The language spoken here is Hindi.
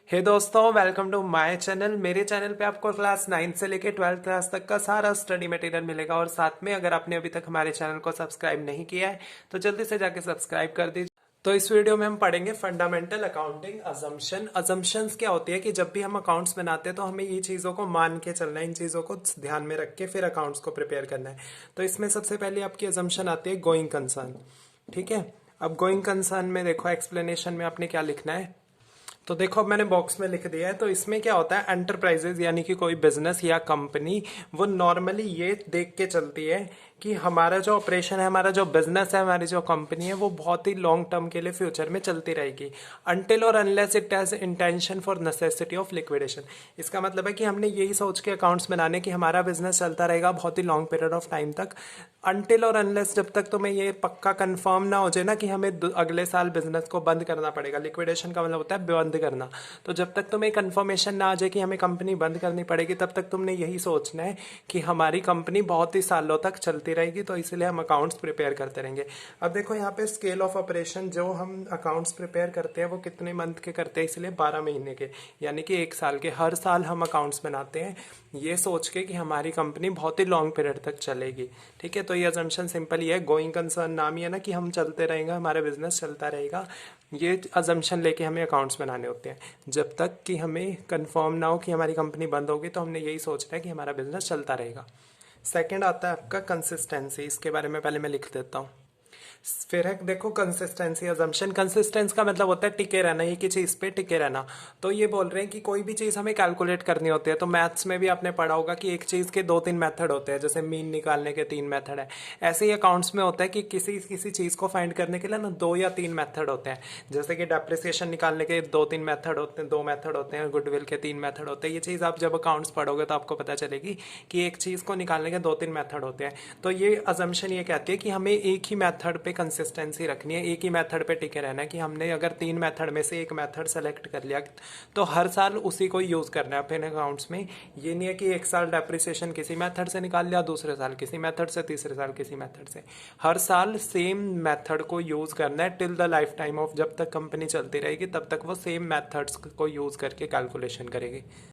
हे दोस्तों, वेलकम टू माय चैनल। मेरे चैनल पे आपको क्लास 9 से लेके 12th क्लास तक का सारा स्टडी मटेरियल मिलेगा। और साथ में अगर आपने अभी तक हमारे चैनल को सब्सक्राइब नहीं किया है तो जल्दी से जाके सब्सक्राइब कर दीजिए। तो इस वीडियो में हम पढ़ेंगे फंडामेंटल अकाउंटिंग अजम्पशन। अजम्पशंस क्या होती है कि जब भी हम अकाउंट्स बनाते हैं तो हमें ये चीज़ों को मान के चलना है, इन चीज़ों को ध्यान में रख के फिर अकाउंट्स को प्रिपेयर करना है। तो इसमें सबसे पहले आपकी अजम्पशन आती है गोइंग कंसर्न। ठीक है, अब गोइंग कंसर्न में देखो एक्सप्लेनेशन में आपने क्या लिखना है। तो देखो अब मैंने बॉक्स में लिख दिया है। तो इसमें क्या होता है, एंटरप्राइजेज यानी कि कोई बिजनेस या कंपनी वो नॉर्मली ये देख के चलती है कि हमारा जो ऑपरेशन है, हमारा जो बिजनेस है, हमारी जो कंपनी है वो बहुत ही लॉन्ग टर्म के लिए फ्यूचर में चलती रहेगी, अनटिल और unless it has intention for necessity of liquidation. इसका मतलब है कि हमने यही सोच के अकाउंट्स बनाने कि हमारा बिजनेस चलता रहेगा बहुत ही लॉन्ग पीरियड ऑफ टाइम तक, अनटिल और अनलेस जब तक तुम्हें ये पक्का कंफर्म ना हो जाए ना कि हमें अगले साल बिजनेस को बंद करना पड़ेगा। लिक्विडेशन का मतलब होता है बंद करना। तो जब तक तुम्हें कंफर्मेशन ना आ जाए कि हमें कंपनी बंद करनी पड़ेगी तब तक तुमने यही सोचना है कि हमारी कंपनी बहुत ही सालों तक चलती रहेगी। तो इसलिए हम अकाउंट्स प्रिपेयर करते रहेंगे। अब देखो यहाँ पे स्केल ऑफ ऑपरेशन जो हम अकाउंट्स प्रिपेयर करते हैं वो कितने मंथ के करते हैं, इसलिए 12 महीने के, यानी कि 1 साल के। हर साल हम अकाउंट्स बनाते हैं ये सोच के कि हमारी कंपनी बहुत ही लॉन्ग पीरियड तक चलेगी। ठीक है, तो ये अजम्पशन सिंपल ही है। गोइंग कंसर्न नाम ही है ना कि हम चलते रहेंगे, हमारा बिजनेस चलता रहेगा। ये अजम्पशन लेके हमें अकाउंट्स बनाने होते हैं। जब तक कि हमें कंफर्म ना हो कि हमारी कंपनी बंद होगी तो हमने यही सोचना है कि हमारा बिजनेस चलता रहेगा। सेकंड आता है आपका कंसिस्टेंसी। इसके बारे में पहले मैं लिख देता हूँ। फिर है देखो कंसिस्टेंसी अजम्पशन। कंसिस्टेंस का मतलब होता है टिके रहना, एक ही चीज पे टिके रहना। तो ये बोल रहे हैं कि कोई भी चीज हमें कैलकुलेट करनी होती है। तो मैथ्स में भी आपने पढ़ा होगा कि एक चीज के 2-3 मेथड होते हैं, जैसे मीन निकालने के 3 मेथड है। ऐसे ही अकाउंट्स में होता है कि किसी किसी चीज को फाइंड करने के लिए ना 2 या 3 मेथड होते हैं। जैसे कि डेप्रिसिएशन निकालने के 2-3 मेथड होते हैं, 2 मेथड होते हैं। गुडविल के 3 मेथड होते हैं। ये चीज आप जब अकाउंट्स पढ़ोगे तो आपको पता चलेगी कि एक चीज को निकालने के 2-3 मेथड होते हैं। तो ये अजम्पशन ये कहती है कि हमें एक ही मेथड पे कंसिस्टेंसी रखनी है, एक ही मेथड पे टिके रहना है। कि हमने अगर 3 मेथड में से एक मेथड सेलेक्ट कर लिया तो हर साल उसी को यूज करना है अपने अकाउंट्स में। ये नहीं है कि एक साल डेप्रिसिएशन किसी मेथड से निकाल लिया, दूसरे साल किसी मेथड से, तीसरे साल किसी मेथड से। हर साल सेम मेथड को यूज करना है till the life time of, जब तक कंपनी चलती रहेगी तब तक वो सेम मेथड्स को यूज करके कैलकुलेशन करेगी।